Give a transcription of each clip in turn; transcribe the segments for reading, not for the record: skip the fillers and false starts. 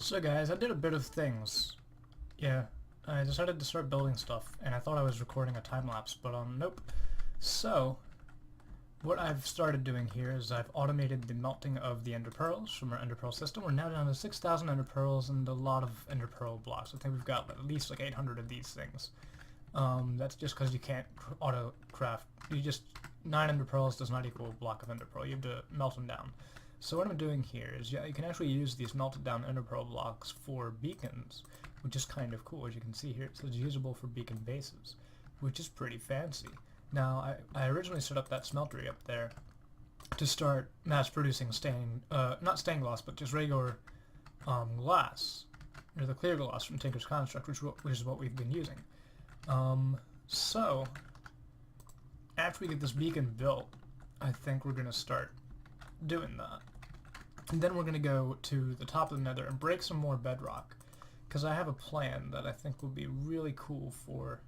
So guys, I did a bit of things. Yeah, I decided to start building stuff, and I thought I was recording a time-lapse, but nope. So, what I've started doing here is I've automated the melting of the ender pearls from our ender pearl system. We're now down to 6,000 ender pearls and a lot of ender pearl blocks. I think we've got at least like 800 of these things. That's just because you can't auto-craft. 9 ender pearls does not equal a block of ender pearl. You have to melt them down. So what I'm doing here is, yeah, you can actually use these melted down ender pearl blocks for beacons, which is kind of cool. As you can see here, it says usable for beacon bases, which is pretty fancy. Now, I originally set up that smeltery up there to start mass producing not stained glass, but just regular glass, or the clear glass from Tinker's Construct, which is what we've been using. So, after we get this beacon built, I think we're going to start doing that. And then we're going to go to the top of the nether and break some more bedrock, because I have a plan that I think will be really cool for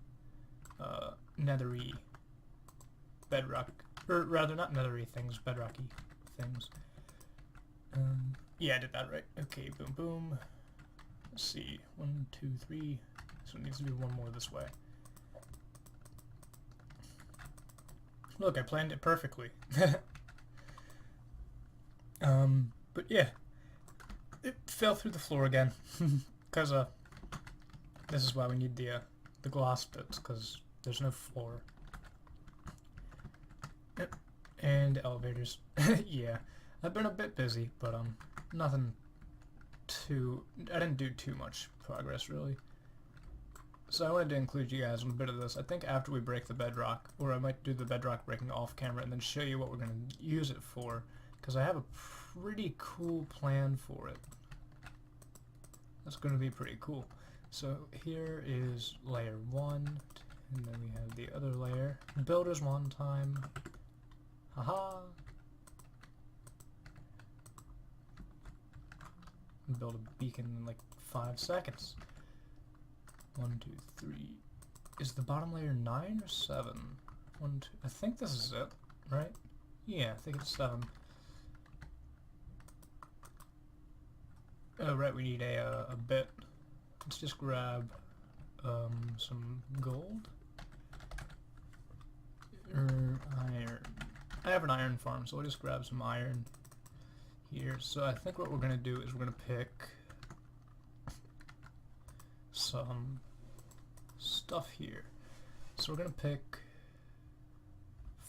nethery bedrock, or rather not nethery things, bedrocky things. Yeah, I did that right. Okay, boom boom. Let's see, 1, 2, 3. So it needs to be one more this way. Look, I planned it perfectly. But yeah, it fell through the floor again, because this is why we need the glass bits, because there's no floor. Yep. And elevators. Yeah, I've been a bit busy, but nothing too. I didn't do too much progress really. So I wanted to include you guys in a bit of this. I think after we break the bedrock, or I might do the bedrock breaking off camera and then show you what we're going to use it for, because I have a pretty cool plan for it. That's going to be pretty cool. So here is layer 1, and then we have the other layer. Builders one time. Haha. Build a beacon in like 5 seconds. 1, 2, 3. Is the bottom layer 9 or 7? 1, 2. I think this is it, right? Yeah, I think it's 7. Oh, right, we need a bit. Let's just grab some gold. Iron. I have an iron farm, so we'll just grab some iron here. So I think what we're going to do is we're going to pick some stuff here. So we're going to pick,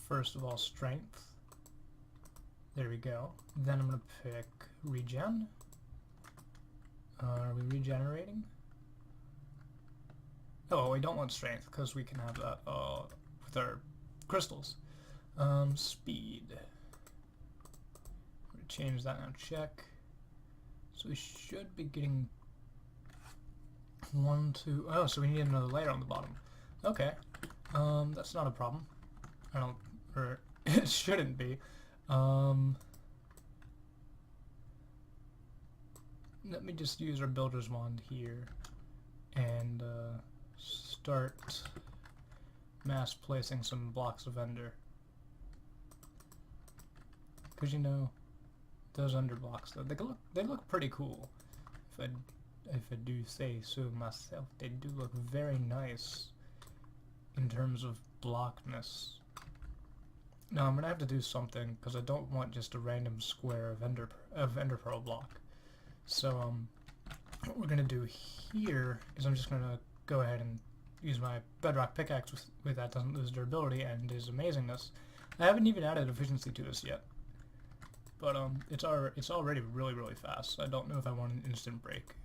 first of all, strength. There we go. Then I'm going to pick regen. Are we regenerating? Oh, we don't want strength because we can have that with our crystals. Speed. I'm going to change that now. Check. So we should be getting 1, 2. Oh, so we need another layer on the bottom. Okay. That's not a problem. Or it shouldn't be. Let me just use our builder's wand here and start mass placing some blocks of ender. Because you know, those ender blocks, they look pretty cool. If I do say so myself, they do look very nice in terms of blockness. Now I'm gonna have to do something because I don't want just a random square of ender pearl block. So what we're gonna do here is I'm just gonna go ahead and use my bedrock pickaxe with that doesn't lose durability and is amazingness. I haven't even added efficiency to this yet, but it's already really fast. I don't know if I want an instant break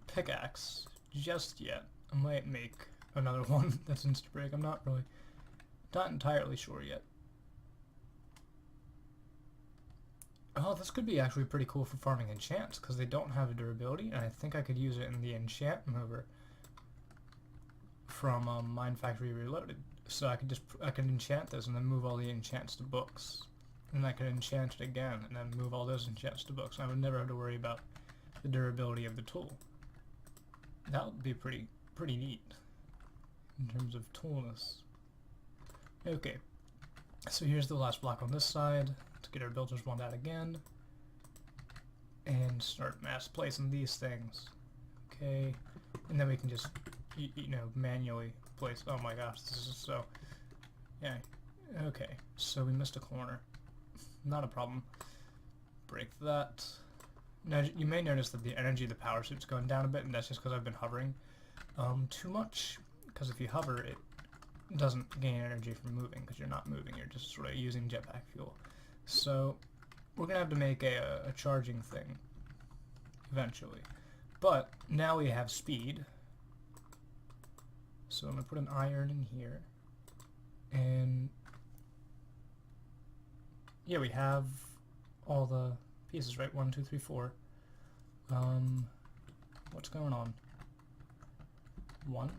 pickaxe just yet. I might make another one that's instant break. I'm not entirely sure yet. Oh, this could be actually pretty cool for farming enchants, because they don't have a durability, and I think I could use it in the enchant mover from Mine Factory Reloaded. So I could enchant this and then move all the enchants to books. And I could enchant it again and then move all those enchants to books. I would never have to worry about the durability of the tool. That would be pretty neat in terms of toolness. Okay, so here's the last block on this side. To get our builder's wand out again. and start mass placing these things. Okay, and then we can just, you know, manually place. Oh my gosh, this is so, yeah. Okay, so we missed a corner. Not a problem. Break that. Now, you may notice that the energy of the power suit's going down a bit, and that's just because I've been hovering too much. Because if you hover, it doesn't gain energy from moving, because you're not moving, you're just sort of using jetpack fuel. So, we're going to have to make a charging thing, eventually. But, now we have speed. So I'm going to put an iron in here. And, yeah, we have all the pieces, right? 1, 2, 3, 4. What's going on? 1,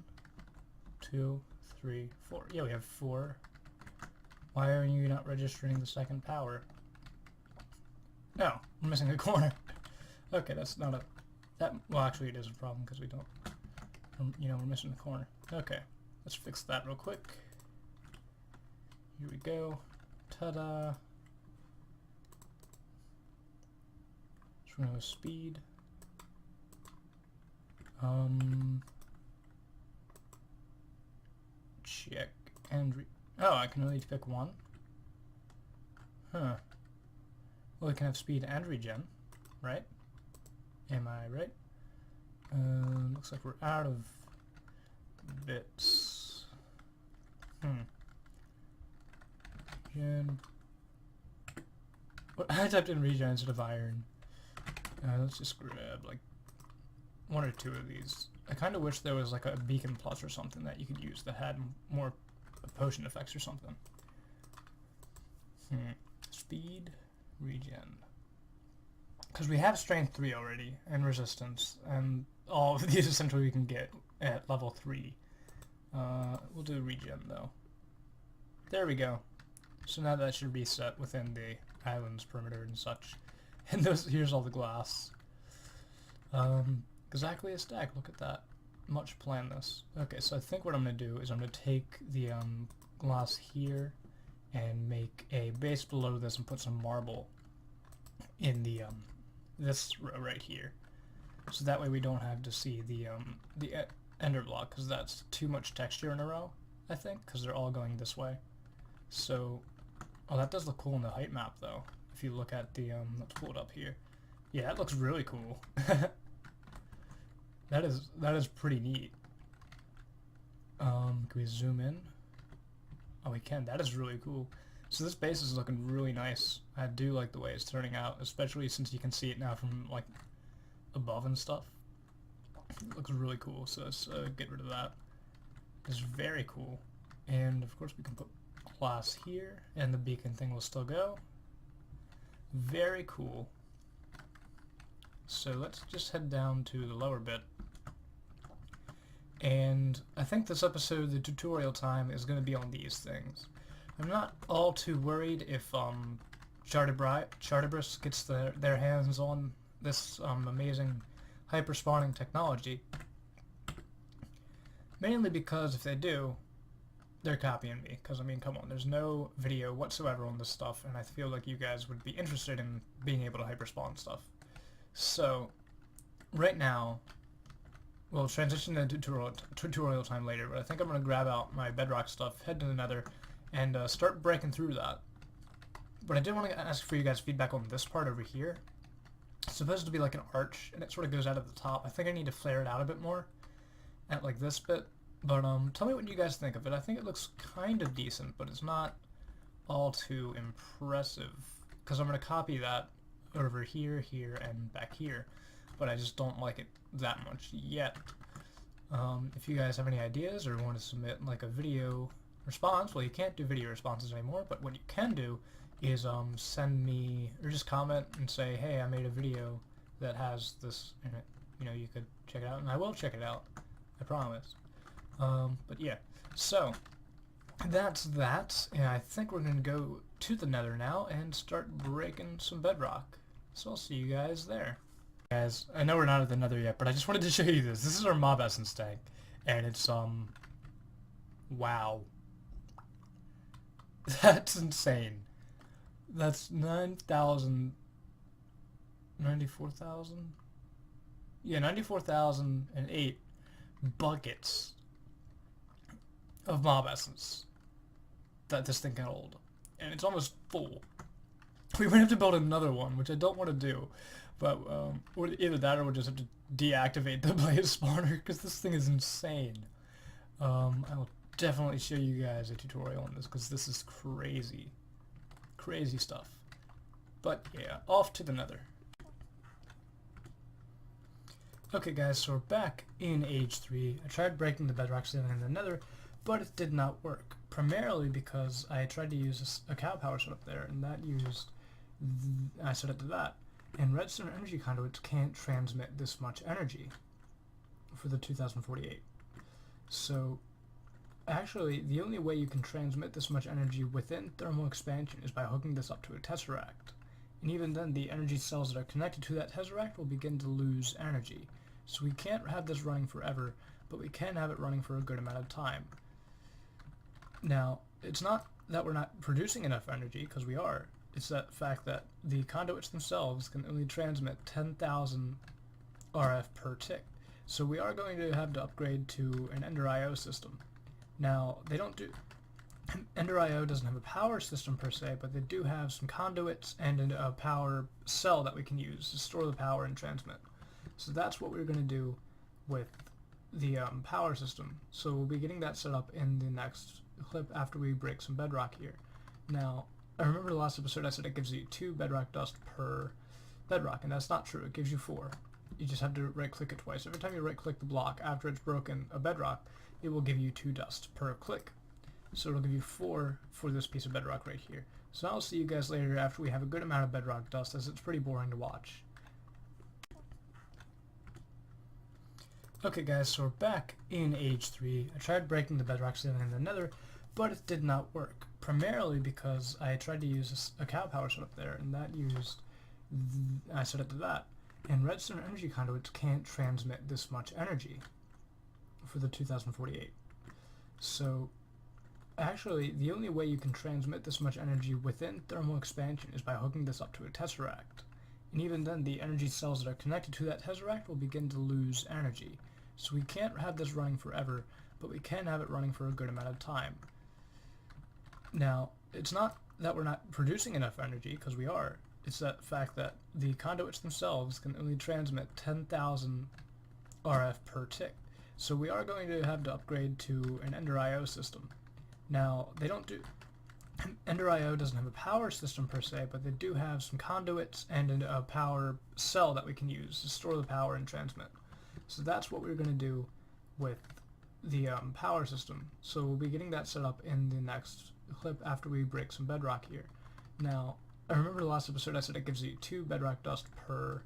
2, 3, 4. Yeah, we have 4. Why are you not registering the second power? No, we're missing a corner. Okay, that's not a... well, actually it is a problem because we don't... you know, we're missing the corner. Okay, let's fix that real quick. Here we go. Ta-da! So we're going to go speed. Check and oh, I can only pick one? Huh. Well, we can have speed and regen, right? Am I right? Looks like we're out of bits. Regen. Well, I typed in regen instead of iron. Let's just grab like 1 or 2 of these. I kind of wish there was like a beacon plus or something that you could use that had more potion effects or something. Speed, regen. Because we have strength 3 already, and resistance, and all of these essentially we can get at level 3. We'll do regen though. There we go. So now that should reset within the island's perimeter and such. And here's all the glass. Exactly a stack, look at that. Much plan this. Okay, so I think what I'm going to do is I'm going to take the glass here and make a base below this and put some marble in the this row right here. So that way we don't have to see the ender block, because that's too much texture in a row, I think, because they're all going this way. So, oh, that does look cool in the height map though. If you look at the, let's pull it up here. Yeah, that looks really cool. That is pretty neat. Can we zoom in? Oh, we can. That is really cool. So this base is looking really nice. I do like the way it's turning out, especially since you can see it now from like above and stuff. It looks really cool. So let's get rid of that. It's very cool. And of course we can put glass here, and the beacon thing will still go. Very cool. So let's just head down to the lower bit. And I think this episode, the tutorial time, is going to be on these things. I'm not all too worried if Chartibris gets their hands on this amazing hyper-spawning technology. Mainly because if they do, they're copying me. Because, I mean, come on, there's no video whatsoever on this stuff, and I feel like you guys would be interested in being able to hyper-spawn stuff. So, right now, we'll transition to tutorial time later, but I think I'm going to grab out my bedrock stuff, head to the nether, and start breaking through that. But I did want to ask for you guys' feedback on this part over here. It's supposed to be like an arch, and it sort of goes out at the top. I think I need to flare it out a bit more at like this bit. But tell me what you guys think of it. I think it looks kind of decent, but it's not all too impressive. Because I'm going to copy that over here, here, and back here. But I just don't like it that much yet. If you guys have any ideas or want to submit like a video response, well, you can't do video responses anymore, but what you can do is send me, or just comment and say, hey, I made a video that has this in it. You know, you could check it out, and I will check it out. I promise. But yeah, so that's that, and I think we're going to go to the nether now and start breaking some bedrock. So I'll see you guys there. Guys, I know we're not at the nether yet, but I just wanted to show you this. This is our mob essence tank, and it's, wow. That's insane. That's 9,000 94,000? Yeah, 94,008 buckets of mob essence that this thing can hold. And it's almost full. We might have to build another one, which I don't want to do. But either that or we'll just have to deactivate the blaze spawner, because this thing is insane. I will definitely show you guys a tutorial on this, because this is crazy. Crazy stuff. But yeah, off to the nether. Okay guys, so we're back in Age 3. I tried breaking the bedrock ceiling in the nether, but it did not work. Primarily because I tried to use a cow power setup there, and that used... I set it to that. And redstone energy conduits can't transmit this much energy for the 2048. So actually, the only way you can transmit this much energy within thermal expansion is by hooking this up to a tesseract. And even then, the energy cells that are connected to that tesseract will begin to lose energy. So we can't have this running forever, but we can have it running for a good amount of time. Now, it's not that we're not producing enough energy, because we are. It's that fact that the conduits themselves can only transmit 10,000 RF per tick. So we are going to have to upgrade to an Ender IO system. Now, they don't do... Ender IO doesn't have a power system per se, but they do have some conduits and a power cell that we can use to store the power and transmit. So that's what we're going to do with the power system. So we'll be getting that set up in the next clip after we break some bedrock here. Now, I remember the last episode I said it gives you 2 bedrock dust per bedrock, and that's not true. It gives you 4. You just have to right-click it twice. Every time you right-click the block after it's broken a bedrock, it will give you 2 dust per click. So it'll give you 4 for this piece of bedrock right here. So I'll see you guys later after we have a good amount of bedrock dust, as it's pretty boring to watch. Okay guys, so we're back in Age 3. I tried breaking the bedrock ceiling in the nether, but it did not work. Primarily because I tried to use a cow power setup there, and that used... I set it to that. And redstone energy conduits can't transmit this much energy for the 2048. So actually, the only way you can transmit this much energy within thermal expansion is by hooking this up to a tesseract. And even then, the energy cells that are connected to that tesseract will begin to lose energy. So we can't have this running forever, but we can have it running for a good amount of time. Now, it's not that we're not producing enough energy, because we are. It's that fact that the conduits themselves can only transmit 10,000 RF per tick. So we are going to have to upgrade to an Ender IO system. Now, they don't do... Ender IO doesn't have a power system per se, but they do have some conduits and a power cell that we can use to store the power and transmit. So that's what we're going to do with the power system. So we'll be getting that set up in the next clip after we break some bedrock here. Now, I remember the last episode I said it gives you 2 bedrock dust per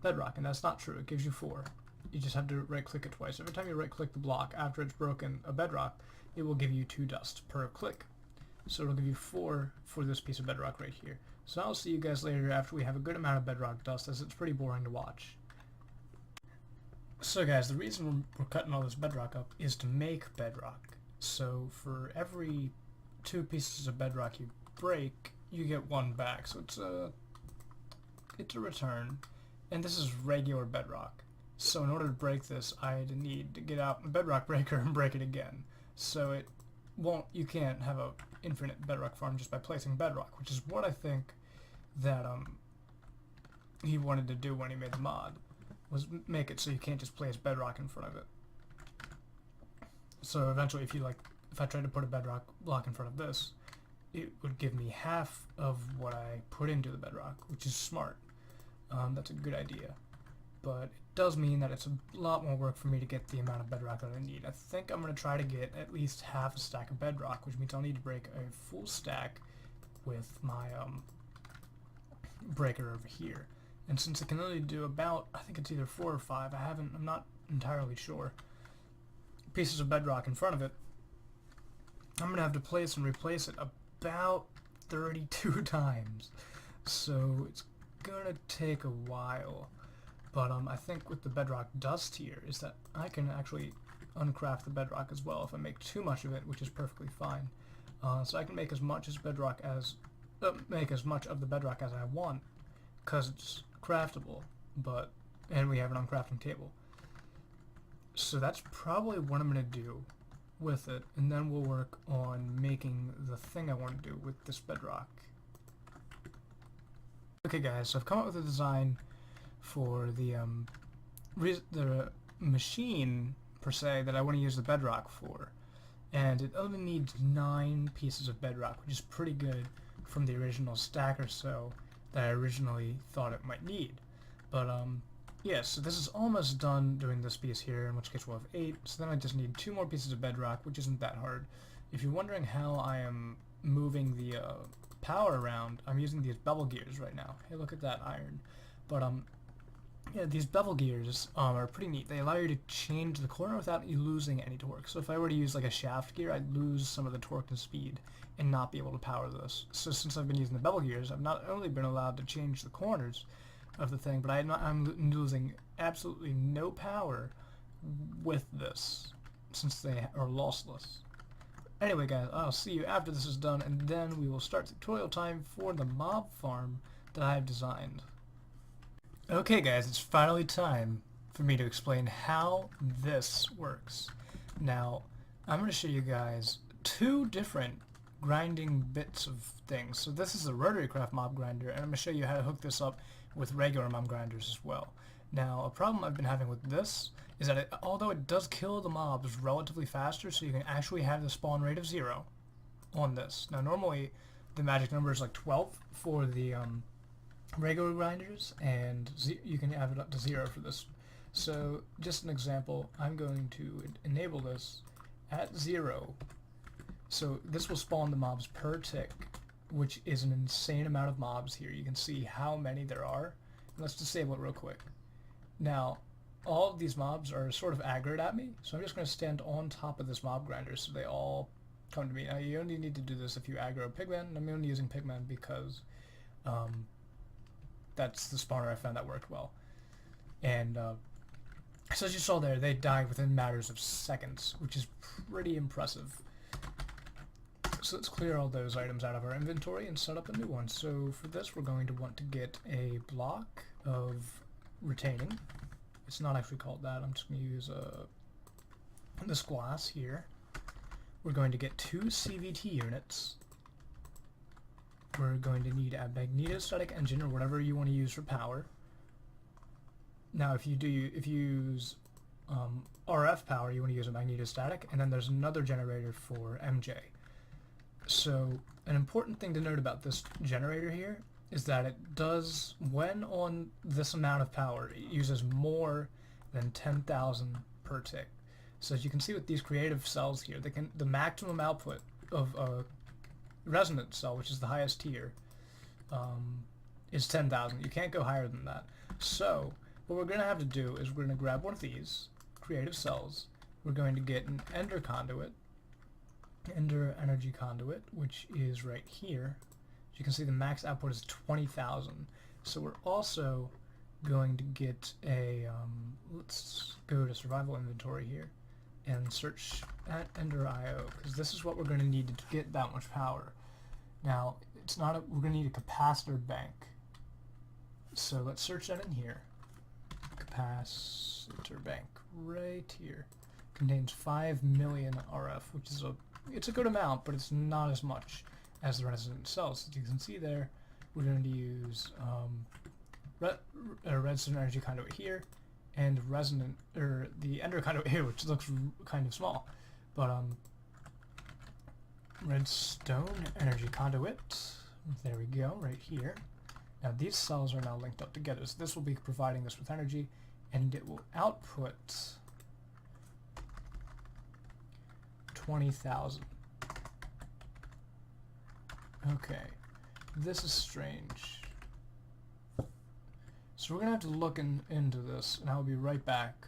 bedrock, and that's not true. It gives you 4. You just have to right-click it twice. Every time you right-click the block after it's broken a bedrock, it will give you 2 dust per click. So it'll give you 4 for this piece of bedrock right here. So I'll see you guys later after we have a good amount of bedrock dust, as it's pretty boring to watch. So guys, the reason we're cutting all this bedrock up is to make bedrock. So for every 2 pieces of bedrock you break, you get 1 back. So it's a return. And this is regular bedrock. So in order to break this, I'd need to get out the bedrock breaker and break it again. So you can't have a infinite bedrock farm just by placing bedrock, which is what I think that he wanted to do when he made the mod, was make it so you can't just place bedrock in front of it. So eventually, if I tried to put a bedrock block in front of this, it would give me half of what I put into the bedrock, which is smart. That's a good idea. But it does mean that it's a lot more work for me to get the amount of bedrock that I need. I think I'm going to try to get at least half a stack of bedrock, which means I'll need to break a full stack with my breaker over here. And since it can only do about, I think it's either 4 or 5, I'm not entirely sure, pieces of bedrock in front of it, I'm going to have to place and replace it about 32 times. So it's going to take a while. But I think with the bedrock dust here is that I can actually uncraft the bedrock as well if I make too much of it, which is perfectly fine. So I can make as much of the bedrock as I want, because it's craftable, and we have an uncrafting table. So that's probably what I'm going to do with it, and then we'll work on making the thing I want to do with this bedrock. Okay guys, so I've come up with a design for the machine, per se, that I want to use the bedrock for. And it only needs 9 pieces of bedrock, which is pretty good from the original stack or so that I originally thought it might need. But yeah, so this is almost done doing this piece here, in which case we'll have 8. So then I just need 2 more pieces of bedrock, which isn't that hard. If you're wondering how I am moving the power around, I'm using these bevel gears right now. Hey, look at that iron. But yeah, these bevel gears are pretty neat. They allow you to change the corner without you losing any torque. So if I were to use like a shaft gear, I'd lose some of the torque and speed and not be able to power this. So since I've been using the bevel gears, I've not only been allowed to change the corners of the thing, but I'm losing absolutely no power with this, since they are lossless. Anyway guys, I'll see you after this is done, and then we will start tutorial time for the mob farm that I have designed. Okay guys, it's finally time for me to explain how this works. Now, I'm going to show you guys 2 different grinding bits of things. So this is a rotary craft mob grinder, and I'm going to show you how to hook this up with regular mob grinders as well. Now, a problem I've been having with this is that although it does kill the mobs relatively faster, so you can actually have the spawn rate of 0 on this. Now, normally the magic number is like 12 for the regular grinders, and you can have it up to 0 for this. So, just an example, I'm going to enable this at 0. So this will spawn the mobs per tick, which is an insane amount of mobs here. You can see how many there are. Let's disable it real quick. Now, all of these mobs are sort of aggroed at me, so I'm just going to stand on top of this mob grinder so they all come to me. Now, you only need to do this if you aggro pigmen, and I'm only using pigmen because that's the spawner I found that worked well. And so as you saw there, they died within matters of seconds, which is pretty impressive. So let's clear all those items out of our inventory and set up a new one. So for this, we're going to want to get a block of retaining. It's not actually called that. I'm just going to use this glass here. We're going to get 2 CVT units. We're going to need a magnetostatic engine, or whatever you want to use for power. Now, if you use RF power, you want to use a magnetostatic, and then there's another generator for MJ. So, an important thing to note about this generator here is that it does, when on this amount of power, it uses more than 10,000 per tick. So as you can see with these creative cells here, the maximum output of a resonant cell, which is the highest tier, is 10,000. You can't go higher than that. So what we're going to have to do is we're going to grab one of these creative cells. We're going to get an ender conduit, ender energy conduit, which is right here. As you can see, the max output is 20,000. So we're also going to get a, let's go to survival inventory here and search at ender IO, because this is what we're going to need to get that much power. Now, it's not we're going to need a capacitor bank. So let's search that in here. Capacitor bank right here. Contains 5 million RF, which is it's a good amount, but it's not as much as the resonant cells. As you can see there, we're going to use a redstone energy conduit here, and the ender conduit here, which looks kind of small, but redstone energy conduit. There we go, right here. Now these cells are now linked up together, so this will be providing this with energy, and it will output 20,000. Okay, this is strange. So we're gonna have to look into this, and I'll be right back.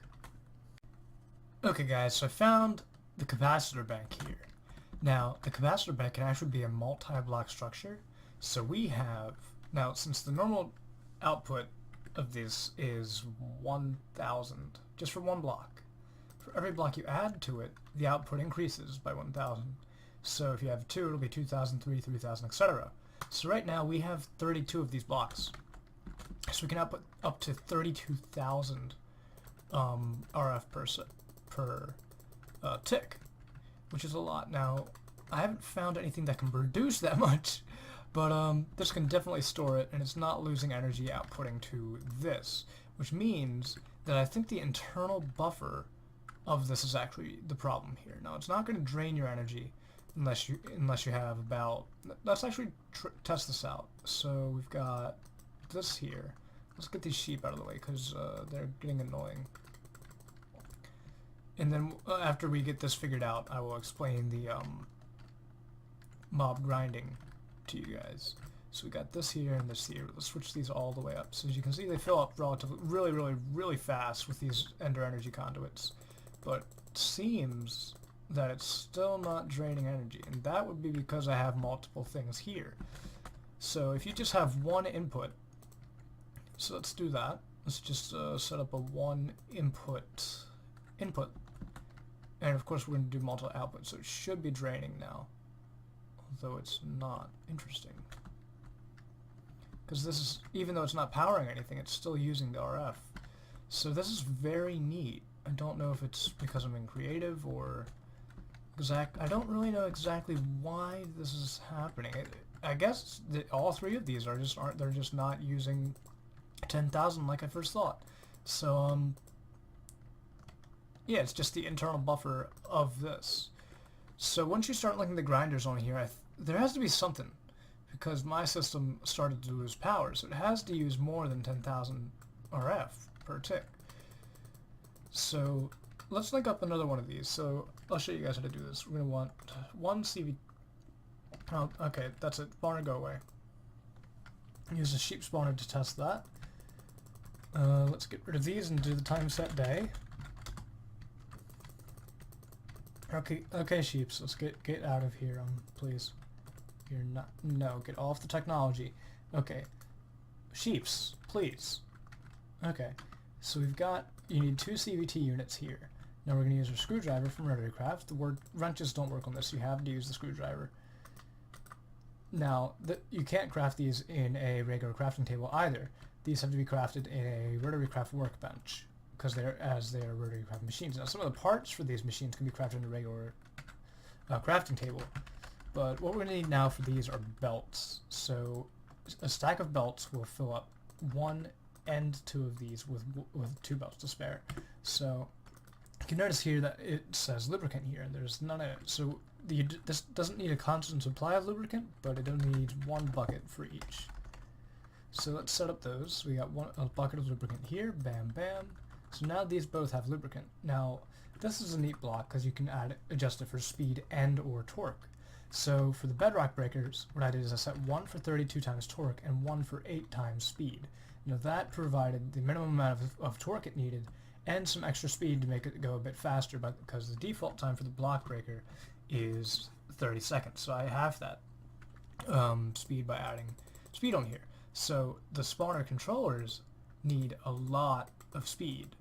Okay guys, so I found the capacitor bank here. Now, the capacitor bank can actually be a multi-block structure. So we have, now since the normal output of this is 1,000, just for one block. For every block you add to it, the output increases by 1,000. So if you have 2, it'll be 2,000, 3,000, etc. So right now we have 32 of these blocks. So we can output up to 32,000 RF per tick, which is a lot. Now, I haven't found anything that can produce that much, but this can definitely store it, and it's not losing energy outputting to this, which means that I think the internal buffer of this is actually the problem here. Now, it's not going to drain your energy unless you have about. Let's actually test this out. So we've got this here. Let's get these sheep out of the way because they're getting annoying. And then after we get this figured out, I will explain the mob grinding to you guys. So we got this here and this here. Let's switch these all the way up. So as you can see, they fill up relatively, really fast with these ender energy conduits. But it seems that it's still not draining energy, and that would be because I have multiple things here. So if you just have one input, so let's do that. Let's just set up a one input, and of course we're going to do multiple outputs, so it should be draining now, although it's not. Interesting, because this is, even though it's not powering anything, it's still using the RF. So this is very neat. I don't know if it's because I'm in creative or I don't really know exactly why this is happening. I guess that all three of these they're just not using 10,000 like I first thought. So yeah, it's just the internal buffer of this. So once you start linking the grinders on here, there has to be something, because my system started to lose power, so it has to use more than 10,000 RF per tick. So let's link up another one of these. So I'll show you guys how to do this. We're going to want one CV. Oh, okay, that's it. Spawner, go away. Use a sheep spawner to test that. Let's get rid of these and do the time set day. Okay, sheeps. Let's get out of here, please. You're not. No, get off the technology. Okay, sheeps, please. Okay, so we've got. You need 2 CVT units here. Now we're going to use our screwdriver from Rotary Craft. The word wrenches don't work on this. You have to use the screwdriver. Now, you can't craft these in a regular crafting table either. These have to be crafted in a Rotary Craft workbench, because they're Rotary Craft machines. Now, some of the parts for these machines can be crafted in a regular crafting table, but what we're going to need now for these are belts. So a stack of belts will fill up one and 2 of these with 2 belts to spare. So you can notice here that it says lubricant here, and there's none of it. So this doesn't need a constant supply of lubricant, but it only needs 1 bucket for each. So let's set up those. We got a bucket of lubricant here, bam, bam. So now these both have lubricant. Now this is a neat block because you can adjust it for speed and or torque. So for the bedrock breakers, what I did is I set 1 for 32 times torque and 1 for 8 times speed. Now that provided the minimum amount of torque it needed and some extra speed to make it go a bit faster, because the default time for the block breaker is 30 seconds. So I have that speed by adding speed on here. So the spawner controllers need a lot of speed.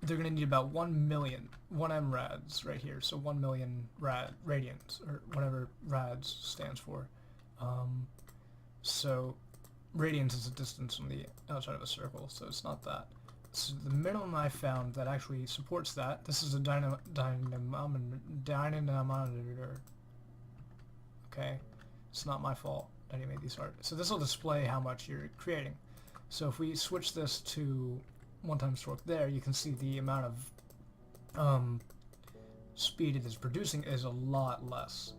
They're going to need about 1 million, 1 mrads right here. So 1 million radians, or whatever rads stands for. So radians is a distance from the outside of a circle, so it's not that. So the minimum I found that actually supports that, this is a dynamometer. Okay, it's not my fault that he made these hard. So this will display how much you're creating. So if we switch this to 1 times torque there, you can see the amount of speed it is producing is a lot less.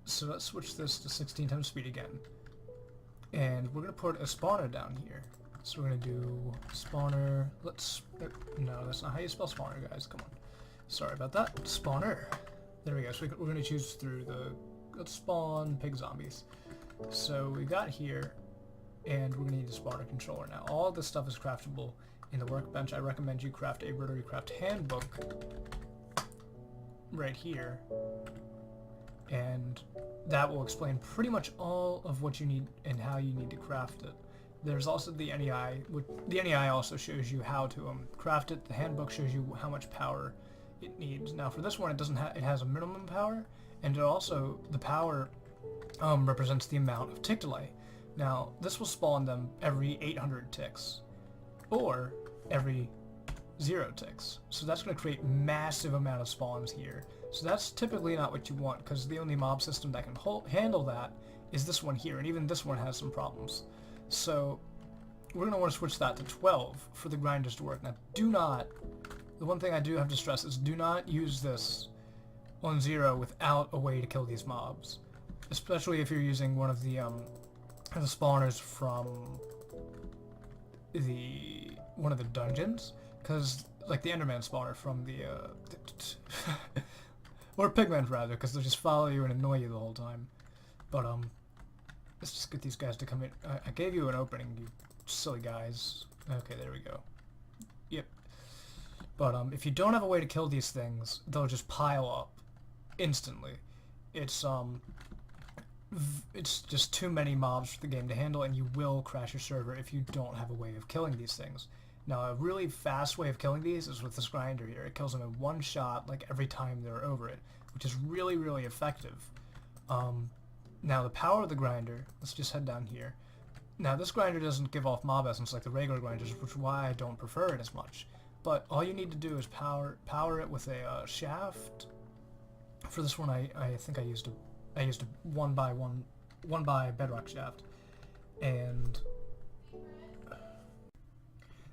So let's switch this to 16 times speed again. And we're going to put a spawner down here. So we're going to do spawner, no, that's not how you spell spawner, guys, come on. Sorry about that. Spawner. There we go. So we're going to choose through let's spawn pig zombies. So we got here, and we're going to need a spawner controller. Now, all of this stuff is craftable in the workbench. I recommend you craft a Rotary Craft handbook right here, and that will explain pretty much all of what you need and how you need to craft it. There's also the NEI, which the NEI also shows you how to craft it. The handbook shows you how much power it needs. Now for this one, it has a minimum power, and it also, the power represents the amount of tick delay. Now, this will spawn them every 800 ticks, or every 0 ticks. So that's going to create massive amount of spawns here. So that's typically not what you want, because the only mob system that can handle that is this one here, and even this one has some problems. So we're going to want to switch that to 12 for the grinders to work. Now, the one thing I do have to stress is do not use this on 0 without a way to kill these mobs. Especially if you're using one of the spawners from one of the dungeons, because like the Enderman spawner from the or Pigmen rather, because they'll just follow you and annoy you the whole time. But let's just get these guys to come in. I gave you an opening, you silly guys. Okay, there we go. Yep. But if you don't have a way to kill these things, they'll just pile up instantly. It's just too many mobs for the game to handle, and you will crash your server if you don't have a way of killing these things. Now, a really fast way of killing these is with this grinder here. It kills them in one shot, like every time they're over it, which is really, really effective. Now, the power of the grinder, let's just head down here. Now, this grinder doesn't give off mob essence like the regular grinders, which is why I don't prefer it as much. But all you need to do is power it with a shaft. For this one, I think I used a one by bedrock shaft. And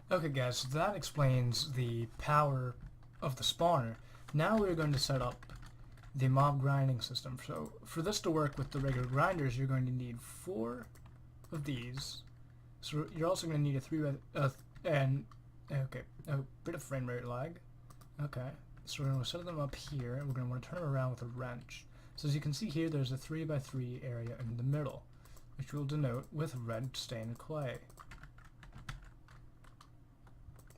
okay guys, so that explains the power of the spawner. Now we're going to set up the mob grinding system. So for this to work with the regular grinders, you're going to need 4 of these. So you're also going to need a bit of frame rate lag. Okay, so we're going to set them up here, and we're going to want to turn them around with a wrench. So as you can see here, there's a 3x3 area in the middle, which we'll denote with red stained clay.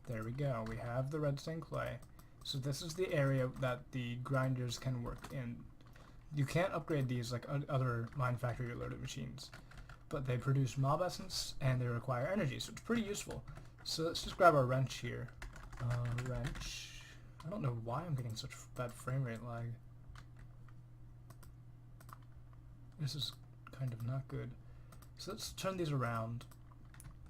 There we go, we have the red stained clay. So this is the area that the grinders can work in. You can't upgrade these like other Mine Factory loaded machines, but they produce mob essence and they require energy, so it's pretty useful. So let's just grab our wrench here. Wrench. I don't know why I'm getting such bad frame rate lag. This is kind of not good. So let's turn these around.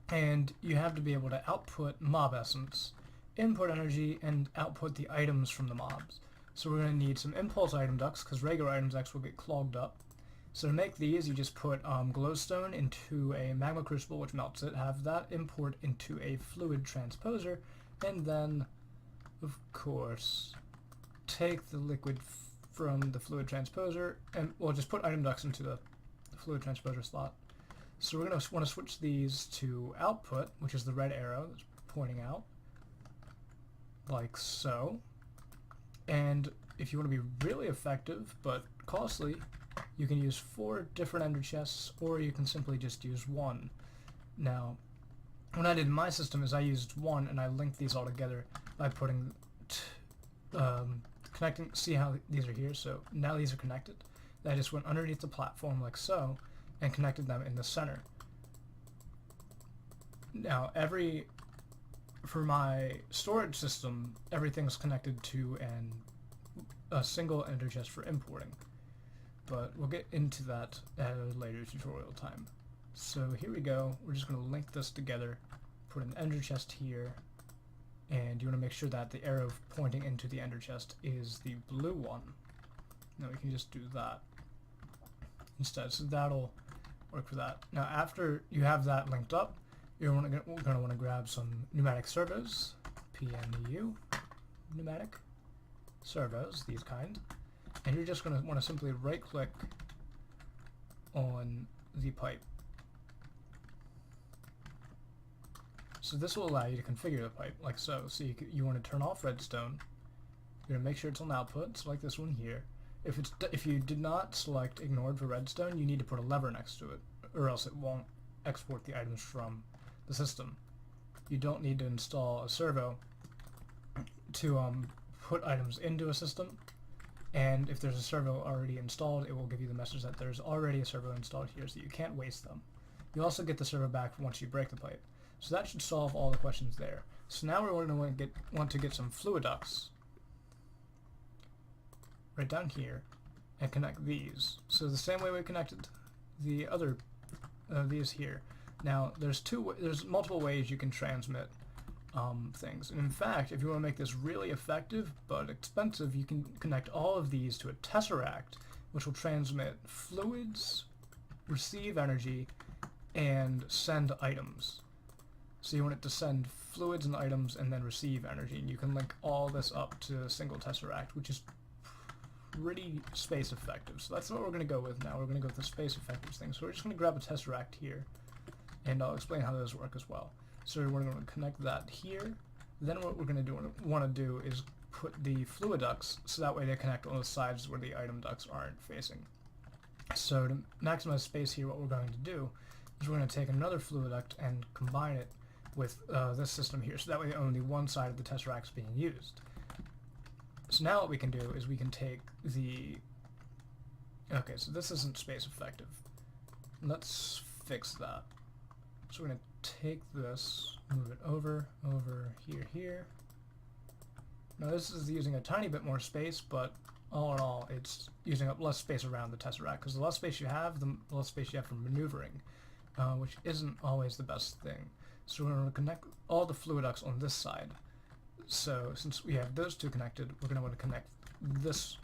And you have to be able to output mob essence, input energy, and output the items from the mobs. So we're going to need some impulse item ducts, because regular item ducts will get clogged up. So to make these, you just put glowstone into a magma crucible, which melts it, have that import into a fluid transposer, and then, of course, take the liquid from the fluid transposer, and we'll just put item ducts into the fluid transposer slot. So we're going to want to switch these to output, which is the red arrow that's pointing out, like so. And if you want to be really effective but costly, you can use 4 different ender chests, or you can simply just use 1. Now, what I did in my system is I used 1, and I linked these all together by putting connecting. See how these are here? So now these are connected. I just went underneath the platform like so, and connected them in the center. Now, for my storage system, everything's connected to a single ender chest for importing. But we'll get into that at a later tutorial time. So here we go. We're just going to link this together, put an ender chest here, and you want to make sure that the arrow pointing into the ender chest is the blue one. Now we can just do that instead, so that'll work for that. Now after you have that linked up, you're going to want to grab some pneumatic servos, PNU, pneumatic servos, these kind, and you're just going to want to simply right click on the pipe. So this will allow you to configure the pipe like so. So you want to turn off redstone, you're going to make sure it's on output, select this one here. If you did not select ignored for redstone, you need to put a lever next to it, or else it won't export the items from the system. You don't need to install a servo to put items into a system, and if there's a servo already installed, it will give you the message that there's already a servo installed here, so you can't waste them. You also get the servo back once you break the pipe. So that should solve all the questions there. So now we're going to want to get some fluid ducts right down here and connect these. So the same way we connected the other these here. Now, there's multiple ways you can transmit things. And in fact, if you want to make this really effective but expensive, you can connect all of these to a tesseract, which will transmit fluids, receive energy, and send items. So you want it to send fluids and items and then receive energy, and you can link all this up to a single tesseract, which is pretty space effective. So that's what we're going to go with now. We're going to go with the space effective thing. So we're just going to grab a tesseract here, and I'll explain how those work as well. So we're going to connect that here. Then what we're going to want to do is put the fluid ducts so that way they connect on the sides where the item ducts aren't facing. So to maximize space here, what we're going to do is we're going to take another fluid duct and combine it with this system here, so that way only one side of the tesseract is being used. So now what we can do is we can take the... Okay, so this isn't space effective. Let's fix that. So we're going to take this, move it over, here. Now this is using a tiny bit more space, but all in all, it's using up less space around the tesseract, because the less space you have, the less space you have for maneuvering, which isn't always the best thing. So we're going to connect all the fluid ducts on this side. So since we have those two connected, we're going to want to connect this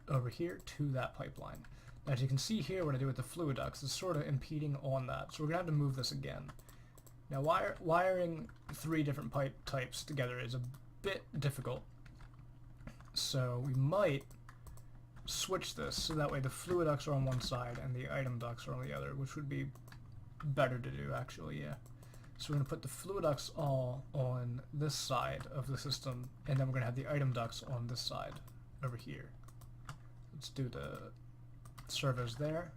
over here to that pipeline. Now as you can see here, what I do with the fluid ducts is sort of impeding on that, so we're going to have to move this again. Now wiring 3 different pipe types together is a bit difficult, so we might switch this so that way the fluid ducts are on one side and the item ducts are on the other, which would be better to do actually, yeah. So we're going to put the fluid ducts all on this side of the system, and then we're going to have the item ducts on this side over here. Let's do the servos there.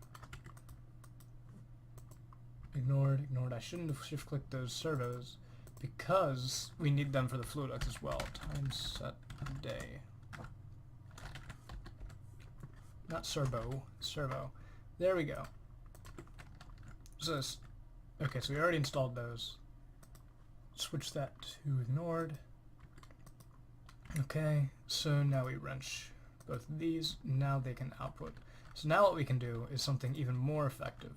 Ignored. I shouldn't have shift-clicked those servos because we need them for the fluid ducts as well. Time set day. Not servo. There we go. So this... Okay, so we already installed those. Switch that to ignored. Okay, so now we wrench both of these. Now they can output. So now what we can do is something even more effective.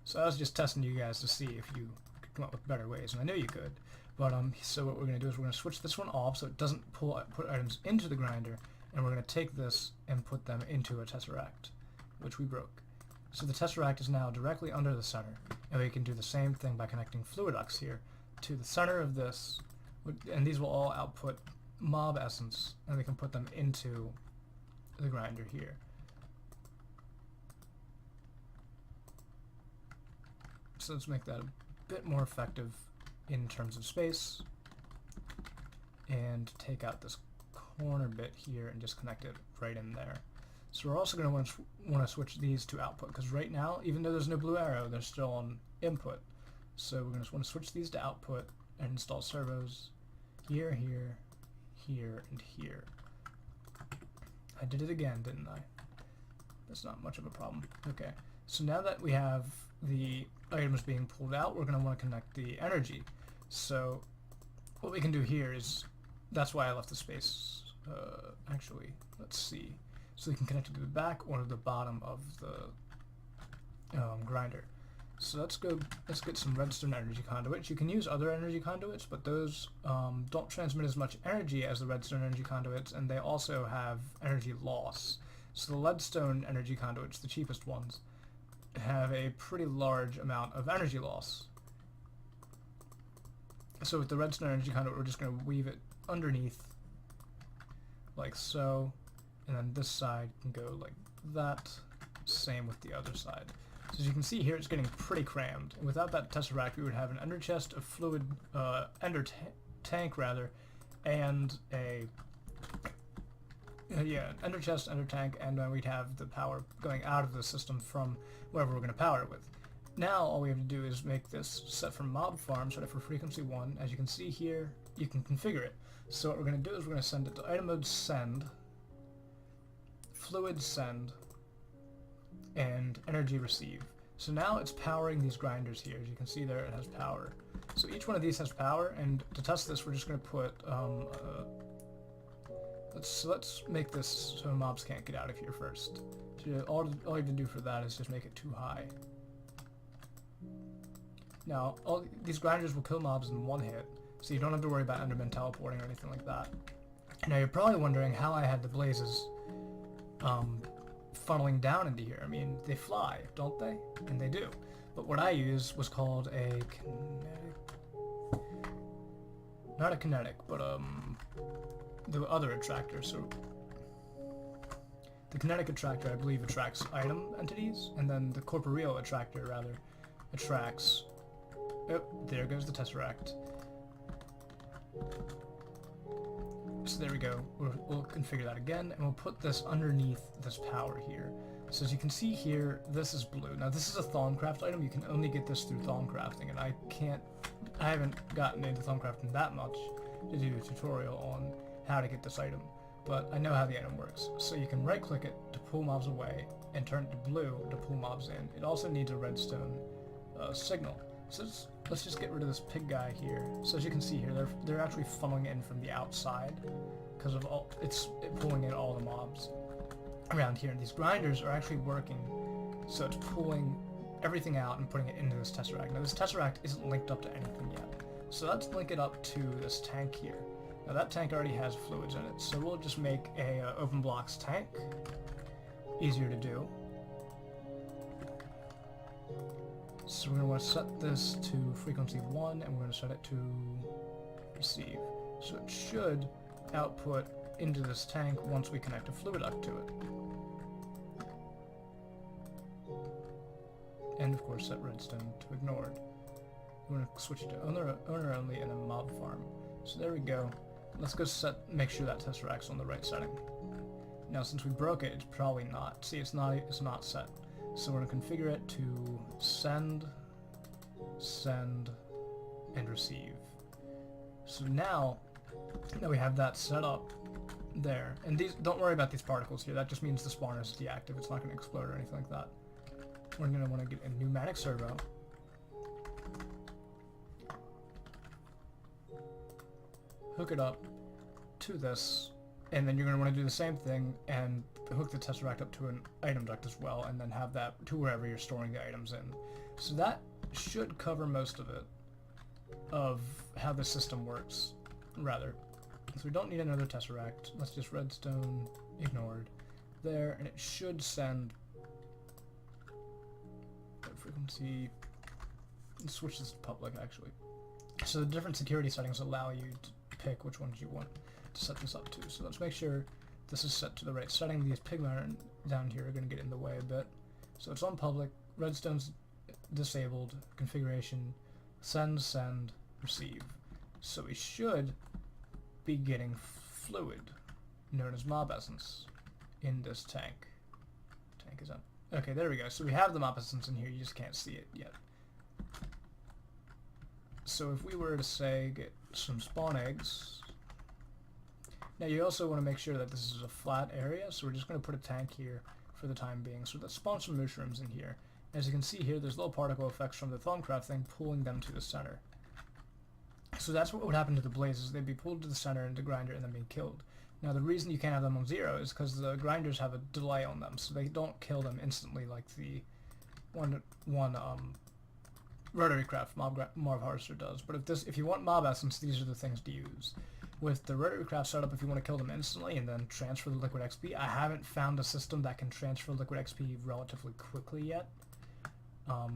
So I was just testing you guys to see if you could come up with better ways, and I knew you could. But so what we're going to do is we're going to switch this one off so it doesn't put items into the grinder, and we're going to take this and put them into a tesseract, which we broke. So the tesseract is now directly under the center, and we can do the same thing by connecting fluid ducts here to the center of this, and these will all output mob essence, and we can put them into the grinder here. So let's make that a bit more effective in terms of space, and take out this corner bit here and just connect it right in there. So we're also going to want to switch these to output, because right now, even though there's no blue arrow, they're still on input. So we're going to want to switch these to output and install servos here, and here. I did it again, didn't I? That's not much of a problem. Okay, so now that we have the items being pulled out, we're going to want to connect the energy. So what we can do here is, that's why I left the space, actually, let's see. So we can connect it to the back or the bottom of the grinder. So let's get some redstone energy conduits. You can use other energy conduits, but those don't transmit as much energy as the redstone energy conduits, and they also have energy loss. So the leadstone energy conduits, the cheapest ones, have a pretty large amount of energy loss. So with the redstone energy conduit, we're just going to weave it underneath, like so. And then this side can go like that, same with the other side. So as you can see here, it's getting pretty crammed. And without that tesseract, we would have an ender chest, a fluid, tank rather, and a, an ender chest, ender tank, and then we'd have the power going out of the system from wherever we're going to power it with. Now all we have to do is make this set for mob farm, set it for frequency 1. As you can see here, you can configure it. So what we're going to do is we're going to send it to item mode send, fluid send, and energy receive. So now it's powering these grinders here. As you can see there, it has power. So each one of these has power, and to test this, we're just going to put let's make this so mobs can't get out of here first. So all you have to do for that is just make it too high. Now, all these grinders will kill mobs in one hit, so you don't have to worry about Endermen teleporting or anything like that. Now, you're probably wondering how I had the blazes funneling down into here. I mean, they fly, don't they? And they do. But what I used was called a kinetic... Not a kinetic, but the other attractor. So the kinetic attractor, I believe, attracts item entities, and then the corporeal attractor, rather, attracts... Oh, there goes the Tesseract. So there we go. We'll configure that again, and we'll put this underneath this power here. So as you can see here, this is blue. Now this is a Thaumcraft item. You can only get this through Thaumcrafting, and I haven't gotten into Thaumcrafting that much to do a tutorial on how to get this item, but I know how the item works. So you can right click it to pull mobs away and turn it to blue to pull mobs in. It also needs a redstone signal. So let's just get rid of this pig guy here. So as you can see here, they're actually funneling in from the outside because of it's pulling in all the mobs around here. And these grinders are actually working, so it's pulling everything out and putting it into this Tesseract. Now this Tesseract isn't linked up to anything yet, so let's link it up to this tank here. Now that tank already has fluids in it, so we'll just make a open blocks tank. Easier to do. So we're going to want to set this to frequency 1, and we're going to set it to receive. So it should output into this tank once we connect a fluid duct to it. And of course set redstone to ignored. We're going to switch it to owner only and then mob farm. So there we go. Let's go make sure that Tesseract's on the right setting. Now since we broke it, it's probably not. See, it's not set. So we're going to configure it to send, and receive. So now that we have that set up there, and these, don't worry about these particles here, that just means the spawner is deactive, it's not going to explode or anything like that. We're going to want to get a pneumatic servo. Hook it up to this, and then you're going to want to do the same thing and hook the Tesseract up to an item duct as well, and then have that to wherever you're storing the items in. So that should cover most of it, of how the system works, rather. So we don't need another Tesseract. Let's just redstone, ignored, there, and it should send frequency. Let's switch this to public, actually. So the different security settings allow you to pick which ones you want to set this up to. So let's make sure this is set to the right setting. These pigmen down here are going to get in the way a bit. So it's on public, redstone's disabled, configuration, send, receive. So we should be getting fluid, known as mob essence, in this tank. Tank is up. Okay, there we go. So we have the mob essence in here, you just can't see it yet. So if we were to say get some spawn eggs. Now you also want to make sure that this is a flat area, so we're just going to put a tank here for the time being. So let's spawn some mushrooms in here. As you can see here, there's little particle effects from the Thaumcraft thing pulling them to the center. So that's what would happen to the blazes. They'd be pulled to the center into the grinder and then be killed. Now the reason you can't have them on 0 is because the grinders have a delay on them, so they don't kill them instantly like the one rotary craft mob harvester does. But if you want mob essence, these are the things to use. With the rotary craft setup, if you want to kill them instantly and then transfer the liquid XP, I haven't found a system that can transfer liquid XP relatively quickly yet.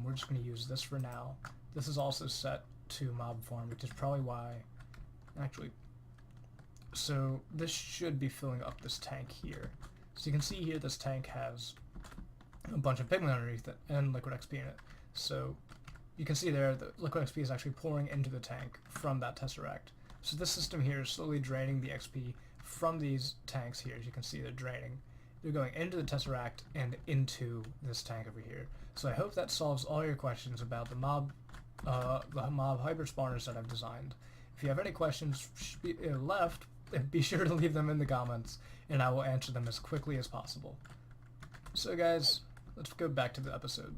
We're just going to use this for now. This is also set to mob farm, which is probably why, actually, so this should be filling up this tank here. So you can see here this tank has a bunch of pigment underneath it and liquid XP in it. So you can see there the liquid XP is actually pouring into the tank from that Tesseract. So this system here is slowly draining the XP from these tanks here. As you can see, they're draining. They're going into the Tesseract and into this tank over here. So I hope that solves all your questions about the mob hybrid spawners that I've designed. If you have any questions left, be sure to leave them in the comments, and I will answer them as quickly as possible. So guys, let's go back to the episode.